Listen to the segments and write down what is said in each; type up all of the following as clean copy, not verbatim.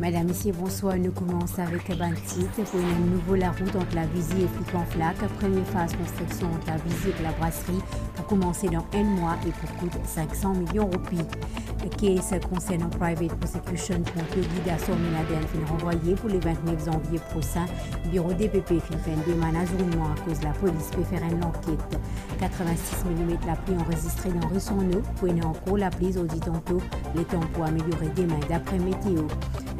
Mesdames, Messieurs, bonsoir. Nous commençons avec un titre pour une nouveau la route entre la Visie et Flic-en-Flac. Première phase construction entre la Visie et la brasserie pour commencer dans un mois et pour coûter 500 millions de roupies. Le case concernant private prosecution contre Yogida Sominaden fin renvoyé pour le 29 janvier prochain. Le bureau DPP fin fait un déman à cause de la police peut faire une enquête. 86 mm la pluie enregistrée dans rue Sonneau. Pour une encore la pluie au dit tantôt les temps pour améliorer demain d'après météo.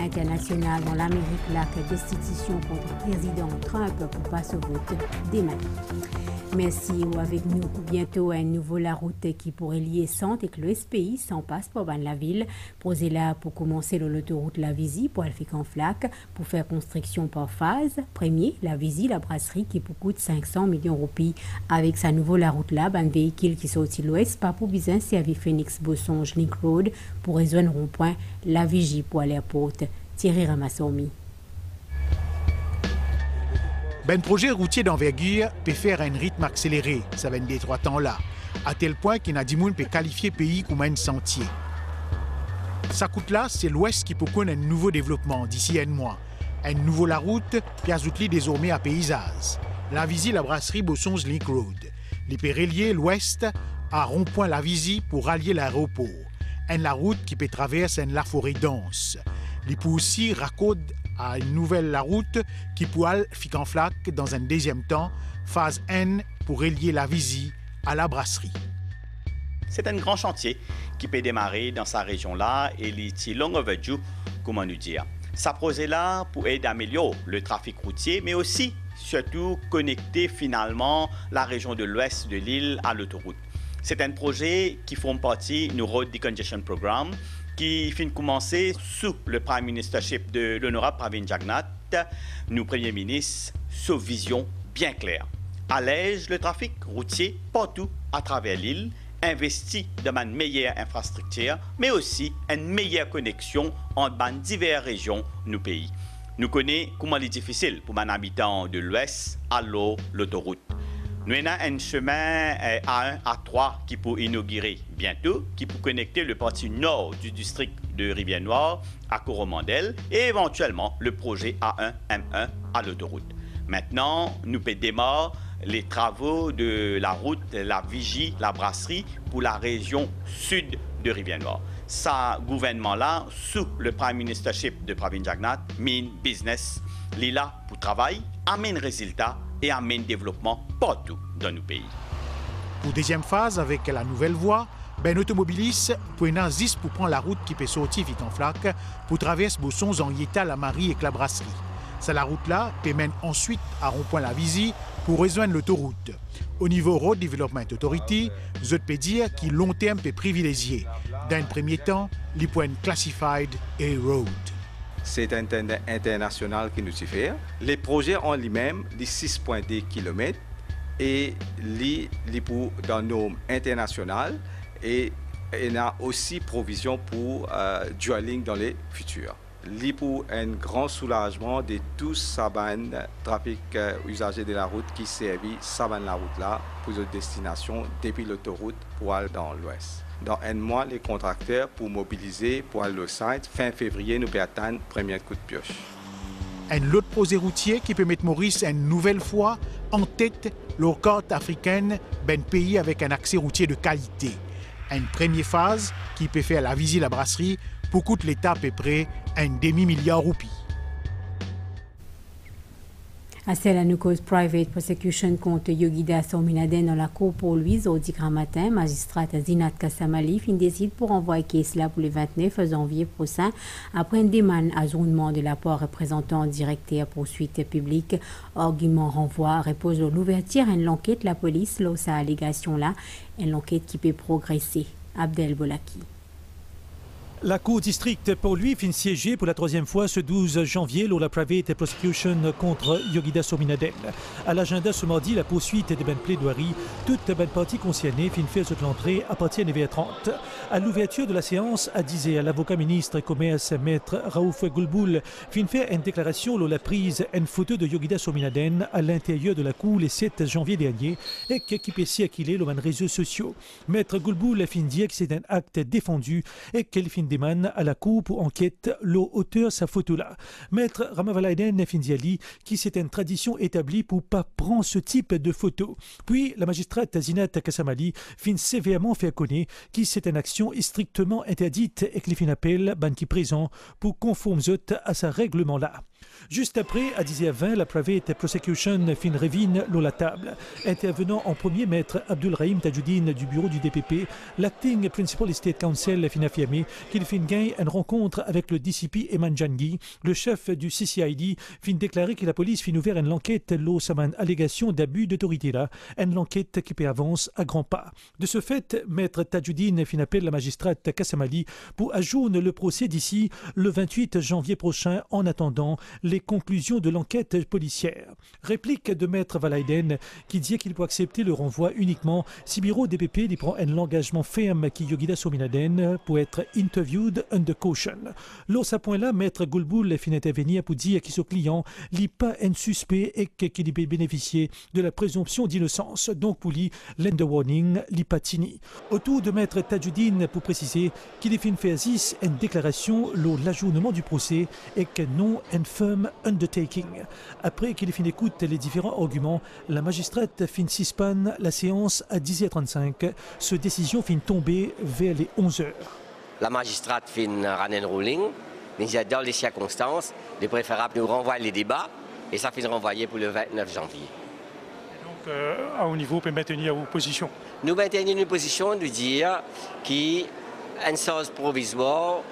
International dans l'Amérique, la destitution contre le président Trump pour passer au vote demain. Merci ou avec nous bientôt un nouveau la route qui pourrait lier Centre et que le SPI sans passe pour la ville. Posé là pour commencer l'autoroute La Visie pour Flic-en-Flac pour faire construction par phase. Premier, La Visie, la brasserie qui coûte 500 millions de roupies. Avec sa nouveau la route là, un véhicule qui sortit l'ouest, pas pour besoin servir Phoenix Bossonge Link Road pour rejoindre rond-point La Vigie pour aller à Porte. Thierry Ramassomi. Ben projet routier d'envergure peut faire un rythme accéléré, ça va des 3 temps-là, à tel point qu'il n'a dit peut qualifier pays comme un sentier. Ça coûte là, c'est l'Ouest qui peut connaître un nouveau développement d'ici un mois. Un nouveau la route qui ajoute désormais à paysage. La Visie, la brasserie Bossonge Link Road. Les peut relier l'Ouest à rond-point La Visie pour rallier l'aéroport. La route qui peut traverser la forêt dense. Il peut aussi raccordre à une nouvelle la route qui pourra Flic-en-Flac dans un deuxième temps, phase N pour relier La Visie à la brasserie. C'est un grand chantier qui peut démarrer dans sa région-là et il est long overdue, comment nous dire. Ça projet-là pour aider à améliorer le trafic routier, mais aussi, surtout, connecter finalement la région de l'ouest de l'île à l'autoroute. C'est un projet qui forme partie du Road Decongestion Programme qui finit de commencer sous le Prime Ministership de l'honorable Pravin Jagnnath, nous Premier ministre, sous vision bien claire. Allège le trafic routier partout à travers l'île, investit dans une meilleure infrastructure, mais aussi une meilleure connexion entre diverses régions de nos pays. Nous connaissons comment il est difficile pour un habitant de l'Ouest à l'autoroute. Nous avons un chemin A1, A3 qui peut inaugurer bientôt, qui peut connecter le parti nord du district de Rivière-Noire à Coromandel et éventuellement le projet A1, M1 à l'autoroute. Maintenant, nous pouvons démarrer les travaux de la route, la Vigie, la brasserie pour la région sud de Rivière-Noire. Ce gouvernement-là, sous le Prime Ministership de Pravin Jagnnath, mine business, il est là pour travailler, amène résultats et amène développement partout dans nos pays. Pour deuxième phase, avec la nouvelle voie, ben automobiliste pour une Zis pour prendre la route qui peut sortir Flic-en-Flac pour traverser Bossons en Yéta, la Marie et la brasserie. C'est la route-là qui mène ensuite à rond-point La Visie pour rejoindre l'autoroute. Au niveau Road Development Authority, je peux dire qu'il long terme peut privilégier. Dans un premier temps, les points classified et road. C'est un tender international qui nous suffit. Les projets en lui-même, les 6,2 km et les pour dans normes internationales et il y a aussi provision pour dualing dans les futurs. Il pour un grand soulagement de tous saban trafic usagers de la route qui servent saban la route là pour une destination depuis l'autoroute pour aller dans l'ouest. Dans un mois, les contracteurs pour mobiliser pour aller au site. Fin février, nous pouvons attendre le premier coup de pioche. Un autre projet routier qui peut mettre Maurice une nouvelle fois en tête leur carte africaine d'un pays avec un accès routier de qualité. Une première phase qui peut faire La Visie, la brasserie pour coûter l'État à peu près un demi-milliard de roupies. À celle à nous cause private prosecution contre Yogida Sominaden dans la cour pour Louise au grand matin, magistrate Zinat Kassamali fin décide pour envoyer case là pour le 29 janvier prochain après une demande à journement de la part représentant directeur poursuite publique. Argument renvoi repose sur l'ouverture à une enquête la police là sa allégation là, une enquête qui peut progresser. Abdel Bolaki. La Cour district pour lui finit siéger pour la 3e fois ce 12 janvier lors de la private prosecution contre Yogida Sominaden. À l'agenda ce mardi, la poursuite des plaidoiries, toute bonne partie concernée finit faire cette l'entrée à partir de 9h30. À l'ouverture de la séance, à 10h, l'avocat ministre commerce maître Raouf Goulboul finit faire une déclaration lors de la prise une photo de Yogida Sominaden à l'intérieur de la Cour le 7 janvier dernier et qui peut circuler sur les réseaux sociaux. Maître Goulboul finit dire que c'est un acte défendu et qu'elle finit Deman à la cour pour enquête l'auteur sa photo là. Maître Ramavalaiden Findiali qui c'est une tradition établie pour pas prendre ce type de photo. Puis la magistrate Zinat Kassamali fin sévèrement fait connaître qui c'est une action strictement interdite et que les fin appel ban qui présent pour conforme à ce règlement là. Juste après, à 10h20, la private prosecution fin revine la table. Intervenant en premier, maître Abdul Rahim Tajoudine du bureau du DPP, l'acting principal state counsel fin affirmé qu'il fin gagne une rencontre avec le DCP Eman Jangui, le chef du CCID, fin déclaré que la police fin ouvert une enquête l'eau saman allégation d'abus d'autorité là, une enquête qui peut avance à grands pas. De ce fait, maître Tajoudine fin appelle la magistrate Kassamali pour ajourner le procès d'ici le 28 janvier prochain en attendant les conclusions de l'enquête policière. Réplique de maître Valaiden qui dit qu'il peut accepter le renvoi uniquement si bureau DPP prend un engagement ferme qui Yogida Sominaden pour être interviewed under caution. L'autre à point là, maître Goulboul fin intervenir pour dire que ce client n'est pas un suspect et qu'il peut bénéficier de la présomption d'innocence. Donc pour lui, l'end warning, l'ipatini. Autour de maître Tajoudine pour préciser qu'il est fin fait une déclaration l'ajournement du procès et que non un firm undertaking. Après qu'il ait fini d'écouter les différents arguments, la magistrate fin suspend la séance à 10h35. Ce décision fin tomber vers les 11h. La magistrate fin run and ruling. Dans les circonstances, il est préférable de nous renvoyer les débats et ça fin renvoyer pour le 29 janvier. Donc, à haut niveau, vous pouvez maintenir vos positions. Nous maintenons une position de dire qu'une séance provisoire,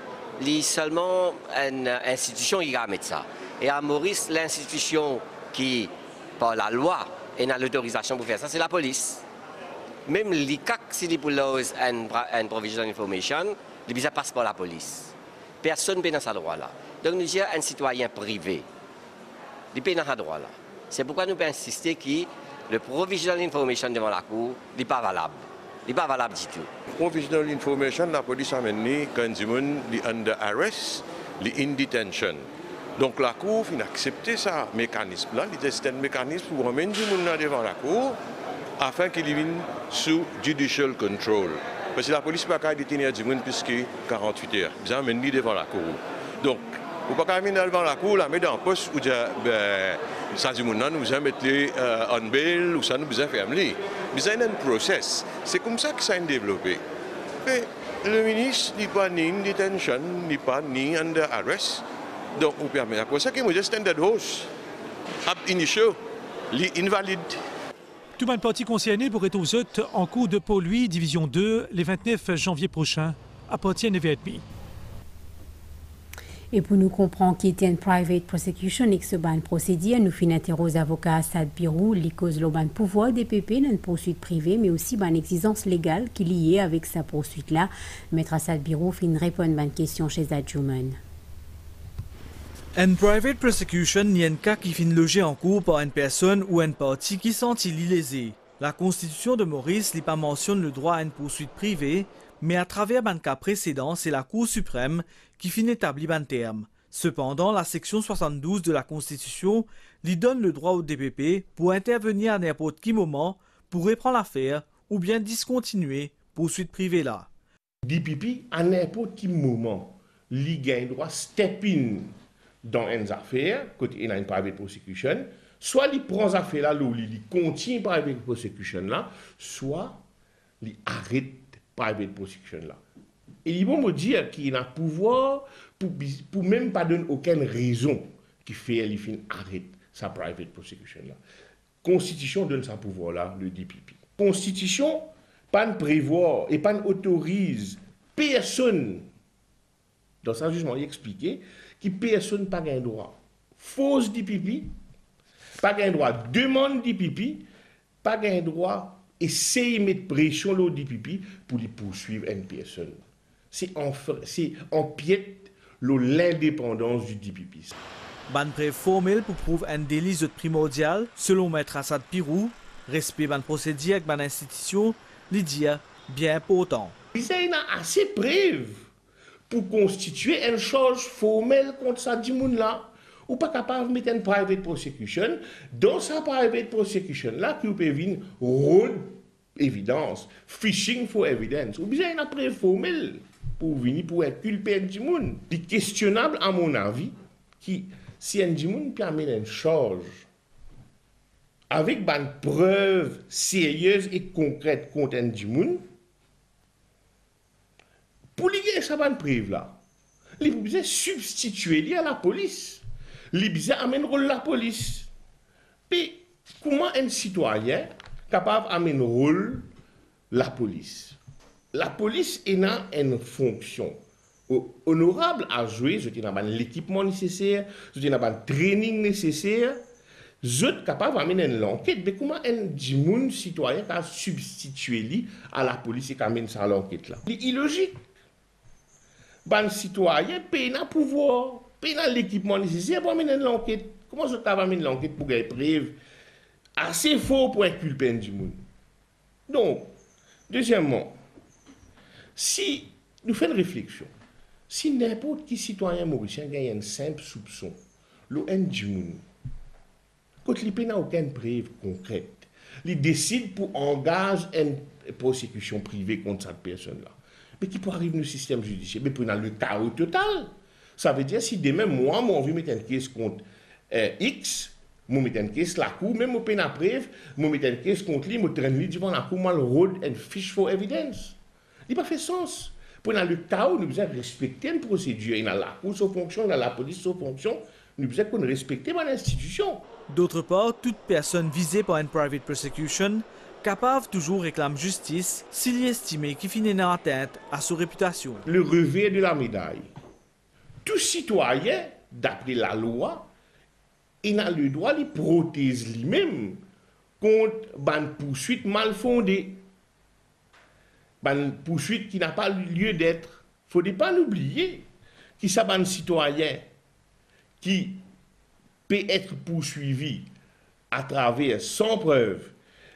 c'est seulement une institution qui va mettre ça. Et à Maurice, l'institution qui, par la loi, a l'autorisation pour faire ça, c'est la police. Même les CAC, si les poulos and provisional information, ça passe par la police. Personne n'a ce droit-là. Donc nous disons un citoyen privé. Il n'a pas ce droit-là. C'est pourquoi nous pouvons insister que le provisional information devant la cour n'est pas valable. Il n'est pas valable du tout. Provisional information, la police a mené quand il est under arrest, il est in detention. Donc la Cour a accepté ce mécanisme-là, c'est un mécanisme pour amener du monde devant la Cour afin qu'il vienne sous judicial control. Parce que la police ne peut pas détenir du monde plus que 48 heures. Ils amènent devant la Cour. Donc, vous ne pouvez pas amener devant la Cour, la mettre en poste ou dire ça du monde, nous allons mettre en bail ou ça nous besoin faire. Mais c'est un process. C'est comme ça que ça a été développé. Mais le ministre n'est pas ni in detention, n'est pas ni under arrest. Donc, on permet à ça que moi, je standard host, ab initio, invalide. Tout le monde parti concerné pour être aux autres en cours de Pôle 8, Division 2, les 29 janvier prochain, à partir de 9h30. Et pour nous comprendre qui était une private prosecution et que ce ban procédure, nous finissons interroger avocat Assad Birou, les causes le ban pouvoir des PP dans une poursuite privée, mais aussi ban exigence légale qui est liée avec sa poursuite-là. Maître Assad Birou finit répondre à une question chez Adjuman. Une private prosecution n'est un cas qui finit logé en cours par une personne ou une partie qui sent lésée. La Constitution de Maurice n'est pas mentionne le droit à une poursuite privée, mais à travers un cas précédent, c'est la Cour suprême qui finit établir un terme. Cependant, la section 72 de la Constitution lui donne le droit au DPP pour intervenir à n'importe quel moment pour reprendre l'affaire ou bien discontinuer poursuite privée là. DPP, à n'importe quel moment, il gagne droit step in dans une affaire, côté il a une private prosecution, soit il prend cette affaire là, il continue private prosecution là, soit il arrête private prosecution là. Et ils vont me dire qu'il a pouvoir pour même pas donner aucune raison qui fait qu'il arrête sa private prosecution là. Constitution donne sa pouvoir là, le DPP. Constitution pas prévoir et pas autorise personne dans sa jugement il expliqué qui personne n'a pas un droit. Fausse DPP, pas un droit. Demande DPP, pas un droit. Essayer de mettre pression au DPP pour les poursuivre une personne. C'est empiète l'indépendance du DPP. Ban preuve formelle pour prouver un délit primordial, selon maître Assad Birou, respect ban procédure avec ban institution, l'idée bien important. Il y a assez de preuves pour constituer une charge formelle contre ça du monde là. Ou pas capable de mettre une private prosecution. Dans sa private prosecution là, qui peut venir road évidence, fishing for evidence. Ou bien une preuve formelle. pour venir pour inculper un monde. C'est questionnable, à mon avis, qui, si un monde peut amener une charge avec une preuve sérieuse et concrète contre un monde, pour lui gagner sa bonne preuve là, il faut substituer à la police. Il faut amener le rôle de la police. Puis, comment un citoyen capable d'amener le rôle de la police? La police a une fonction honorable à jouer. Je n'ai pas l'équipement nécessaire, je n'ai pas le training nécessaire. Je suis capable d'amener l'enquête. Mais comment un citoyen peut substituer à la police et qu'amène ça à l'enquête là? C'est illogique. Un citoyen paye un pouvoir, paye l'équipement nécessaire pour amener l'enquête. Comment je peux amener l'enquête pour gagner preuve assez faux pour inculper un monde? Donc, deuxièmement, si nous faisons une réflexion, si n'importe qui citoyen mauricien gagne un simple soupçon, le monde, quand il n'a aucune preuve concrète, il décide pour engager une prosecution privée contre cette personne-là. Mais qui peut arriver dans le système judiciaire? Mais pour le chaos total. Ça veut dire si demain, moi, j'ai envie de mettre une caisse contre X, je mets une caisse la cour, même si je n'ai preuve, je mets une caisse contre lui, je traîne lui devant la cour, je road and fish for evidence. Il n'a pas fait sens. Pour le chaos, nous devons respecter une procédure. Il y a la cour sous fonction, il y a la police sous fonction. Nous devons respecter l'institution. D'autre part, toute personne visée par une private prosecution capable toujours réclame justice s'il est estimé qu'il finit une atteinte à sa réputation. Le revers de la médaille. Tout citoyen, d'après la loi, il a le droit de protéger lui-même contre une poursuite mal fondée. Une poursuite qui n'a pas lieu d'être. Il ne faut pas l'oublier qu'il y a un citoyen qui peut être poursuivi à travers sans preuve.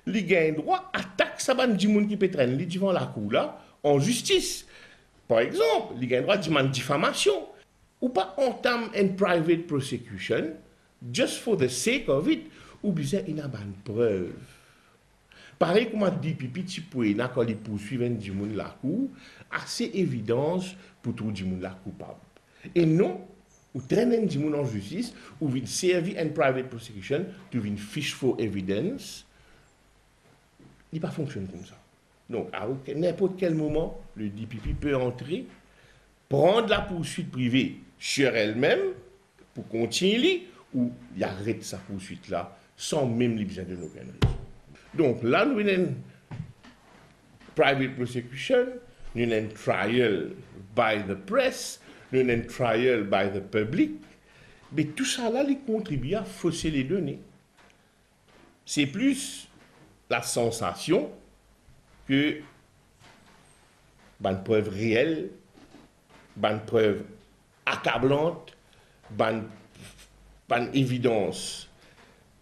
Il a un droit à attaquer un monde qui peut traîner devant la cour là, en justice. Par exemple, il a un droit de demander diffamation. Ou pas entame une private prosecution, just for the sake of it, ou bien il a une preuve. Pareil comme dit Pipi Tipouena quand il poursuit un monde la cour, assez évidence pour tout le monde la coupable. Et non, ou traîner un monde en justice, ou vient servir une private prosecution, to vient fish for evidence. Il ne fonctionne pas comme ça. Donc, à n'importe quel moment, le DPP peut entrer, prendre la poursuite privée sur elle-même pour continuer, ou il arrête sa poursuite-là sans même lui besoin de aucune raison. Donc, là, nous avons une private prosecution, nous avons une trial by the press, nous avons une trial by the public, mais tout ça, là, il contribue à fausser les données. C'est plus la sensation que une preuve réelle, une preuve accablante, une évidence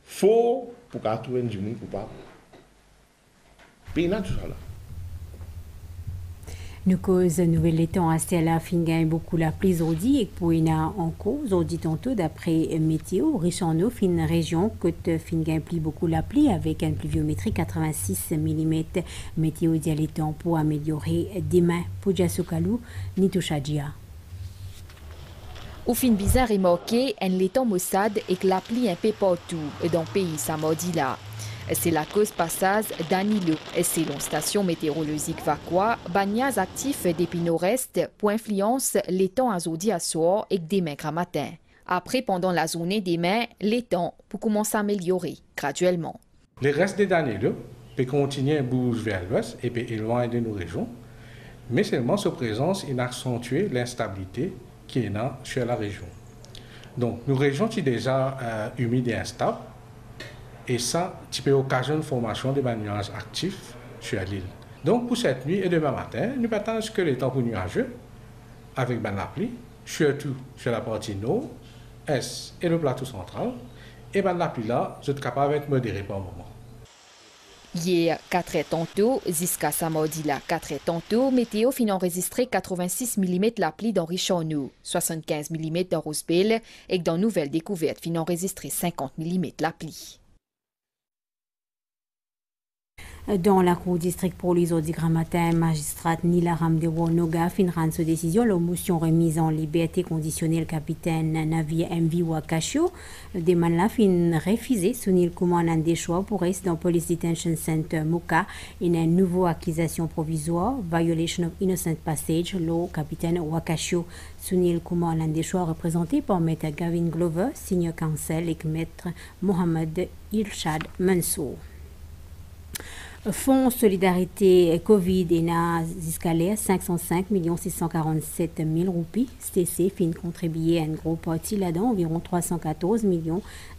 faux pour qu'on trouve du monde coupable. Puis tout ça là. Nous cause nouvelle étant à Stella Fingain beaucoup la pluie aujourd'hui et pour une en cause aujourd'hui tantôt d'après météo riche en eau fin région côte Fingain plie beaucoup la pluie avec une pluviométrie 86 mm météo dialectant pour améliorer demain pour Jassokalou Nitouchadia. Au fin bizarre et moqué, un l'étang maussade et que la pluie un peu partout dans le pays samedi là. C'est la cause passage d'Anilo. Et selon station météorologique Vacqua, bagnaz actif depuis nord-est pour influence les temps azodi à soir et demain à matin. Après, pendant la journée demain, les temps pour commencer à améliorer graduellement. Le reste des Danilo peut continuer à bouger vers l'ouest et peut éloigner de nos régions, mais seulement sa présence il accentue l'instabilité qui est là sur la région. Donc, nos régions sont déjà humides et instables. Et ça, tu peux occasionner une formation de nuages actifs sur l'île. Donc, pour cette nuit et demain matin, nous attendons que les temps pour nuageux, avec la pluie, surtout sur la partie nord, est et le plateau central. Et la pluie là, vous êtes capable d'être modéré par moment. Hier, 4 heures tantôt, jusqu'à samedi là, 4 heures tantôt, météo fin enregistré 86 mm la pluie dans Richard-Nous, 75 mm dans Rosebelle et dans Nouvelle Découverte fin enregistré 50 mm la pluie. Dans la cour district pour les autres matin, magistrate Nila Ramdewo Noga fin rendre sa décision la motion remise en liberté conditionnelle capitaine navire MV Wakasho. Demande la fin refusée Sunil Kumar Nandeshwa pour rester dans Police Detention Center Muka et une nouvelle accusation provisoire violation of innocent passage le capitaine Wakasho. Sunil Kumar Nandeshwa représenté par maître Gavin Glover, senior counsel et maître Mohamed Irshad Mansour. Fonds Solidarité Covid et na escalaire 505 647 000 roupies. STC fin contribué à une grosse partie là-dedans, environ 314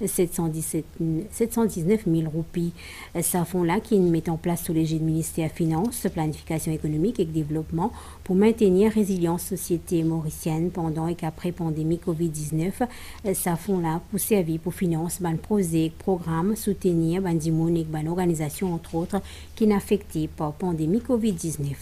719 000 roupies. Ça fonds-là qui met en place sous l'égide du ministère Finances, Planification économique et développement pour maintenir résilience société mauricienne pendant et qu'après pandémie Covid-19. Ça fonds-là pour servir pour financer ban projet, programme, soutenir ban dimoun et ban organisation entre autres qui n'est affecté par pandémie Covid-19.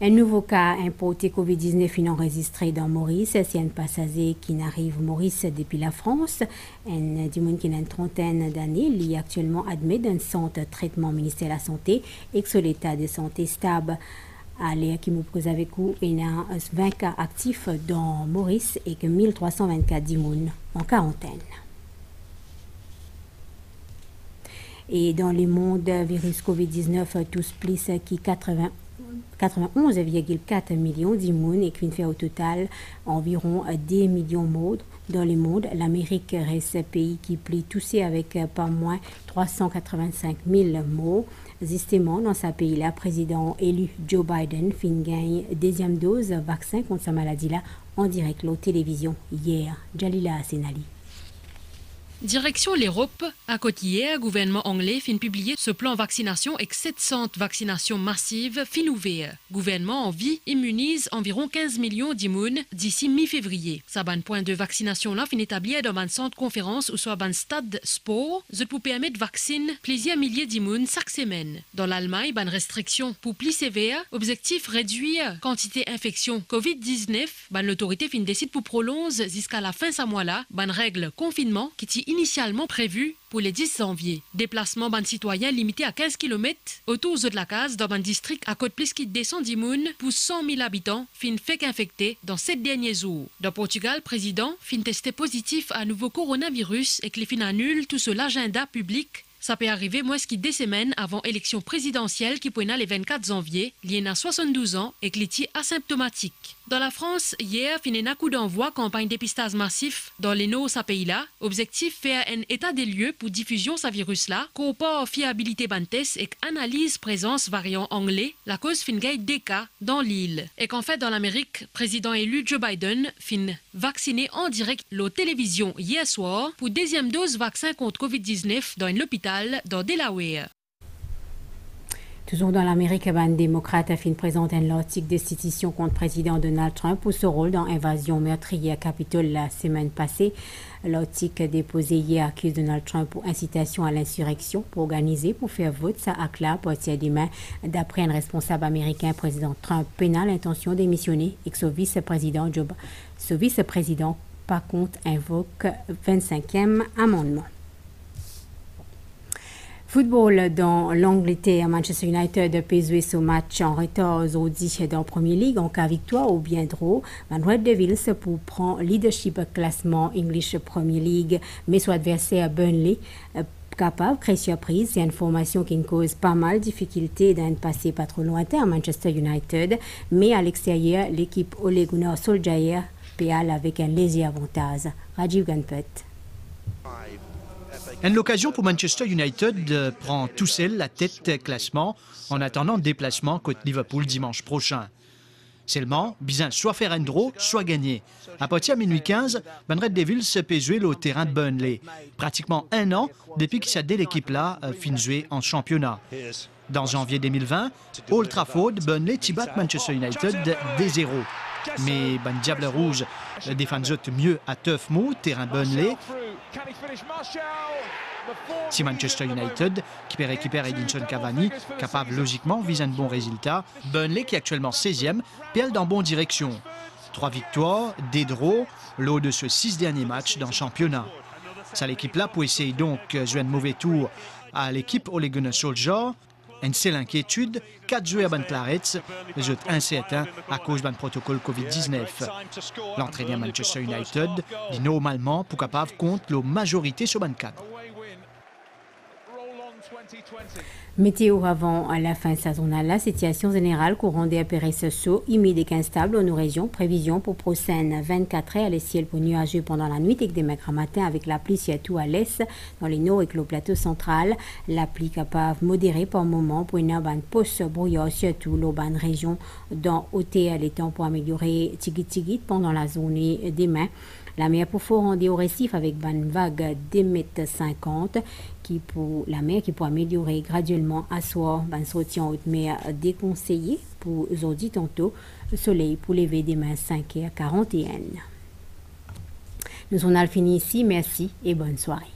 Un nouveau cas importé Covid-19 est enregistré dans Maurice. C'est un passager qui n'arrive Maurice depuis la France. Un dimoun qui a une trentaine d'années, il est actuellement admis dans un centre de traitement ministère de la Santé et que son état de santé stable. Allez, qui me pose avec vous, il y a 20 cas actifs dans Maurice et que 1324 dimouns en quarantaine. Et dans le monde, virus Covid-19 tous plus qui 91,4 millions d'immunes et qui fait au total environ 10 millions de morts. Dans le monde, l'Amérique reste un pays qui plie toussé avec pas moins 385 000 morts. Justement, dans ce pays-là, président élu Joe Biden fin gagne deuxième dose vaccin contre sa maladie-là en direct la télévision hier. Jalila Senali. Direction l'Europe, à côté hier, le gouvernement anglais fin publier ce plan vaccination avec 700 vaccinations massives fin ouvert. Le gouvernement en vie immunise environ 15 millions d'immunes d'ici mi-février. Sa ban point de vaccination là fin établir dans un centre conférence ou soit un stade sport, pour permettre de vacciner plusieurs milliers d'immunes chaque semaine. Dans l'Allemagne, ban restriction pour plus sévère, objectif réduire quantité infection Covid-19, ban l'autorité fin décide pour prolonger jusqu'à la fin de ce mois-là, ban règle confinement qui est initialement prévu pour le 10 janvier. Déplacement ban citoyen limité à 15 km autour de la case dans un district à côté plus qui descend d'immunes pour 100 000 habitants fin fait infecté dans 7 derniers jours. Dans Portugal, président fin testé positif à nouveau coronavirus et que les fin annule tout sur l'agenda public. Ça peut arriver moins qui 2 semaines avant l'élection présidentielle qui pointe le 24 janvier, lié à 72 ans et qui est asymptomatique. Dans la France, hier, fin un coup d'envoi campagne dépistage massif dans les nos sa pays-là. Objectif faire un état des lieux pour diffusion sa virus-là, comport fiabilité bantes et analyse présence variant anglais, la cause fin gagne des cas dans l'île. Et qu'en fait, dans l'Amérique, président élu Joe Biden fin vacciné en direct la télévision hier soir pour deuxième dose vaccin contre Covid-19 dans un hôpital dans Delaware. Toujours dans l'Amérique, un démocrate a fait présenter un article de destitution contre le président Donald Trump pour ce rôle dans l'invasion meurtrière Capitole la semaine passée. L'article déposé hier accuse Donald Trump pour incitation à l'insurrection pour organiser, pour faire vote ça acte là pour partir demain. D'après un responsable américain, président Trump peina l'intention de démissionner et que son vice-président par contre invoque 25e amendement. Football dans l'Angleterre, Manchester United a joué ce match en retard aujourd'hui dans la Premier League en cas victoire ou bien draw. Red Devils pour prendre leadership classement English Premier League, mais son adversaire Burnley capable de créer surprise. C'est une formation qui cause pas mal de difficultés d'un passé pas trop lointain à Manchester United, mais à l'extérieur, l'équipe Ole Gunnar Solskjaer péale avec un léger avantage. Rajiv Ganpet. Une occasion pour Manchester United de prendre tout seul la tête classement en attendant le déplacement contre Liverpool dimanche prochain. Seulement, besoin soit faire un draw, soit gagner. À partir de minuit 15, Red Devils se peut jouer au terrain de Burnley. Pratiquement un an depuis que cette l'équipe-là fin jouer en championnat. Dans janvier 2020, Old Trafford, Burnley bat Manchester United 2-0. Mais Diable Rouge défend mieux à Toughmouth, terrain Burnley. Si Manchester United, qui peut récupérer Edinson Cavani, capable logiquement viser un bon résultat, Burnley, qui est actuellement 16e, pèle dans bonne direction. 3 victoires, des draws, lors de ce 6 derniers matchs dans le championnat. Ça l'équipe-là pour essayer donc de jouer un mauvais tour à l'équipe Ole Gunnar Solskjaer. Une seule inquiétude, 4 joueurs ban Clarets, les autres incertains à cause d'un protocole Covid-19. L'entraîneur Manchester United dit normalement pour capable contre la majorité sur ban cadre. Météo avant à la fin saisonale, la situation générale courant des apéressos humide et instable dans nos régions. Prévision pour prochaine 24 heures, les ciels pour nuageux pendant la nuit et des mercredi matin avec la pluie surtout à l'est, dans les nord et le plateau central. La pluie capable modérée par moment pour une bonne post brouillard surtout l'urbaine région dans OTA les temps pour améliorer tigit pendant la journée demain. La mer pour fort rendez au récif avec une vague d'1,50 m qui pour la mer qui peut améliorer graduellement à soir. Ben sortie en haute mer déconseillé pour aujourd'hui tantôt. Le soleil pour lever demain 5h41. Nous on a fini ici. Merci et bonne soirée.